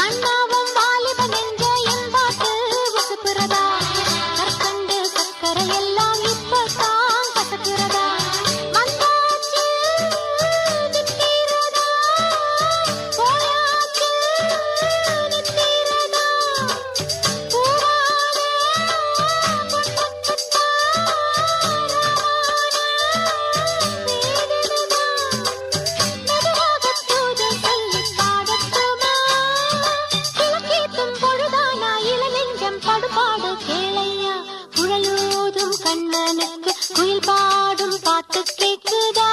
அண்ணாவும் வாலிப நெஞ்ச என் பாட்டு உசுப்புறதா கற்கண்டு சக்கரை எல்லாம் இப்பதான் கசக்குறதா வந்தாச்சு நிற்கிறதா போயாச்சு நிற்கிறதா பூவாவே பொட்டப்பட்டா மெதுவாக தூது சொல்லி பாடட்டுமா கிழக்கேத்தும் பொழுதானா இளநெஞ்சம் படுபாடு கேளையா குழலூதும் கண்ணனுக்கு குயில் பாடும் பாட்டு கேக்குதா